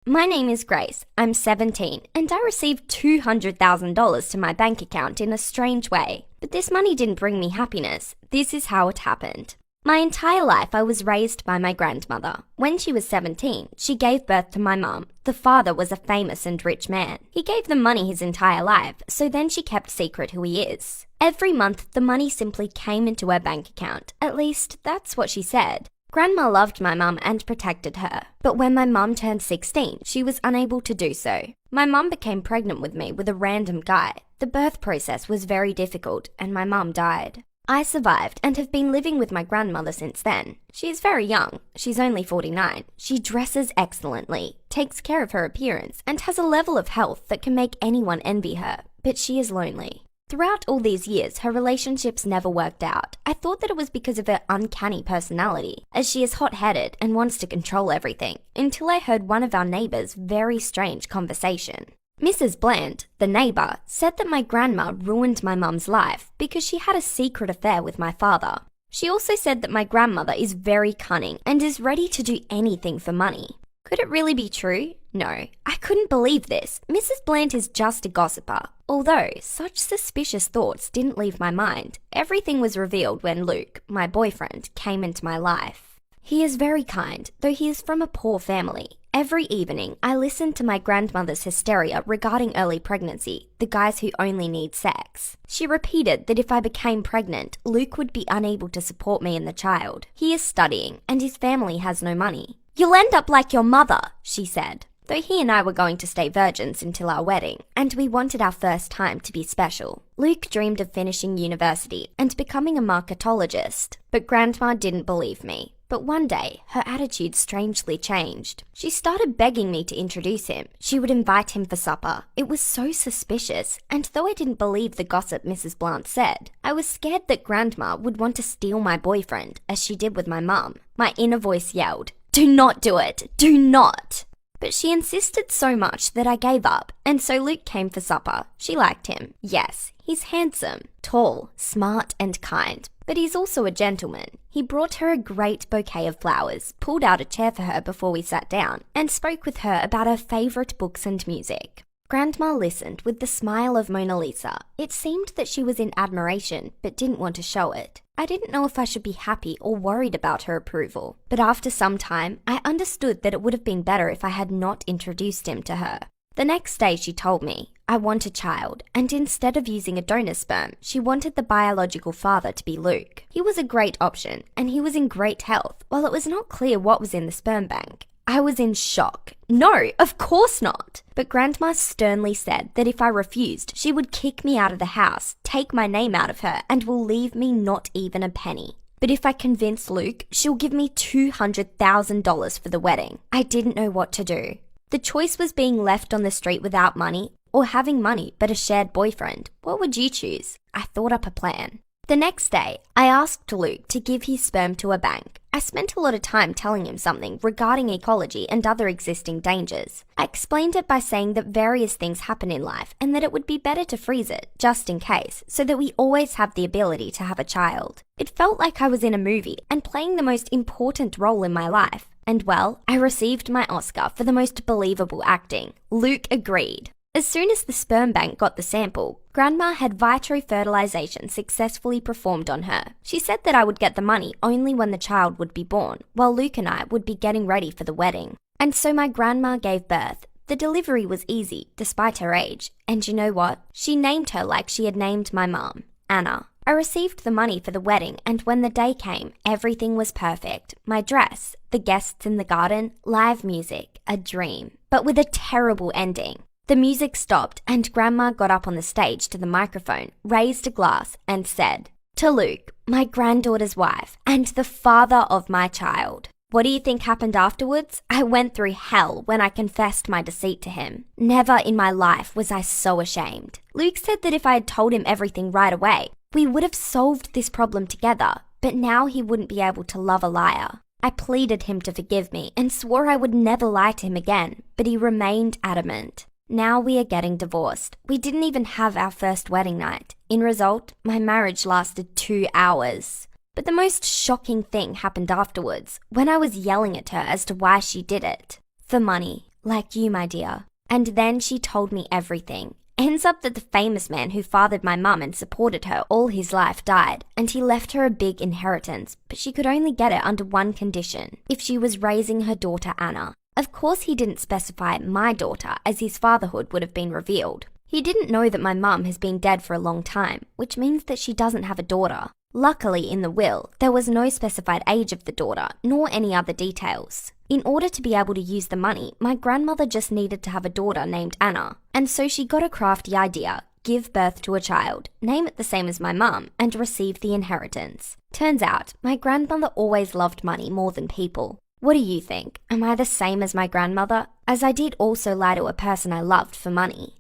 My name is Grace. I'm 17, and I received $200,000 to my bank account in a strange way. But this money didn't bring me happiness. This is how it happened. My entire life, I was raised by my grandmother. When she was 17, she gave birth to my mum. The father was a famous and rich man. He gave them money his entire life, so then she kept secret who he is. Every month, the money simply came into her bank account. At least, that's what she said. Grandma loved my mum and protected her, but when my mum turned 16, she was unable to do so. My mum became pregnant with me with a random guy. The birth process was very difficult, and my mum died. I survived and have been living with my grandmother since then. She is very young. She's only 49. She dresses excellently, takes care of her appearance, and has a level of health that can make anyone envy her, but she is lonely. Throughout all these years, her relationships never worked out. I thought that it was because of her uncanny personality, as she is hot-headed and wants to control everything, until I heard one of our neighbours' very strange conversation. Mrs. Bland, the neighbour, said that my grandma ruined my mum's life because she had a secret affair with my father. She also said that my grandmother is very cunning and is ready to do anything for money. Could it really be true? No, I couldn't believe this. Mrs. Bland is just a gossiper. Although, such suspicious thoughts didn't leave my mind. Everything was revealed when Luke, my boyfriend, came into my life. He is very kind, though he is from a poor family. Every evening, I listened to my grandmother's hysteria regarding early pregnancy, the guys who only need sex. She repeated that if I became pregnant, Luke would be unable to support me and the child. He is studying, and his family has no money. "You'll end up like your mother," she said. Though he and I were going to stay virgins until our wedding, and we wanted our first time to be special. Luke dreamed of finishing university and becoming a marketologist, but Grandma didn't believe me. But one day, her attitude strangely changed. She started begging me to introduce him. She would invite him for supper. It was so suspicious, and though I didn't believe the gossip Mrs. Blant said, I was scared that Grandma would want to steal my boyfriend, as she did with my mum. My inner voice yelled, "Do not do it! Do not!" But she insisted so much that I gave up, and so Luke came for supper. She liked him. Yes, he's handsome, tall, smart, and kind, but he's also a gentleman. He brought her a great bouquet of flowers, pulled out a chair for her before we sat down, and spoke with her about her favourite books and music. Grandma listened with the smile of Mona Lisa. It seemed that she was in admiration, but didn't want to show it. I didn't know if I should be happy or worried about her approval, but after some time, I understood that it would have been better if I had not introduced him to her. The next day she told me, "I want a child," and instead of using a donor sperm, she wanted the biological father to be Luke. He was a great option, and he was in great health, while it was not clear what was in the sperm bank. I was in shock. No, of course not. But Grandma sternly said that if I refused, she would kick me out of the house, take my name out of her, and will leave me not even a penny. But if I convince Luke, she'll give me $200,000 for the wedding. I didn't know what to do. The choice was being left on the street without money or having money but a shared boyfriend. What would you choose? I thought up a plan. The next day, I asked Luke to give his sperm to a bank. I spent a lot of time telling him something regarding ecology and other existing dangers. I explained it by saying that various things happen in life and that it would be better to freeze it, just in case, so that we always have the ability to have a child. It felt like I was in a movie and playing the most important role in my life. And well, I received my Oscar for the most believable acting. Luke agreed. As soon as the sperm bank got the sample, Grandma had vitro-fertilization successfully performed on her. She said that I would get the money only when the child would be born, while Luke and I would be getting ready for the wedding. And so my grandma gave birth. The delivery was easy, despite her age. And you know what? She named her like she had named my mum, Anna. I received the money for the wedding, and when the day came, everything was perfect. My dress, the guests in the garden, live music, a dream. But with a terrible ending. The music stopped, and Grandma got up on the stage to the microphone, raised a glass, and said, "To Luke, my granddaughter's wife, and the father of my child." What do you think happened afterwards? I went through hell when I confessed my deceit to him. Never in my life was I so ashamed. Luke said that if I had told him everything right away, we would have solved this problem together, but now he wouldn't be able to love a liar. I pleaded him to forgive me and swore I would never lie to him again, but he remained adamant. Now we are getting divorced. We didn't even have our first wedding night. In result, my marriage lasted 2 hours. But the most shocking thing happened afterwards, when I was yelling at her as to why she did it. For money. Like you, my dear. And then she told me everything. Ends up that the famous man who fathered my mum and supported her all his life died, and he left her a big inheritance, but she could only get it under one condition: if she was raising her daughter Anna. Of course he didn't specify my daughter, as his fatherhood would have been revealed. He didn't know that my mum has been dead for a long time, which means that she doesn't have a daughter. Luckily, in the will, there was no specified age of the daughter, nor any other details. In order to be able to use the money, my grandmother just needed to have a daughter named Anna. And so she got a crafty idea: give birth to a child, name it the same as my mum, and receive the inheritance. Turns out, my grandmother always loved money more than people. What do you think? Am I the same as my grandmother? As I did also lie to a person I loved for money.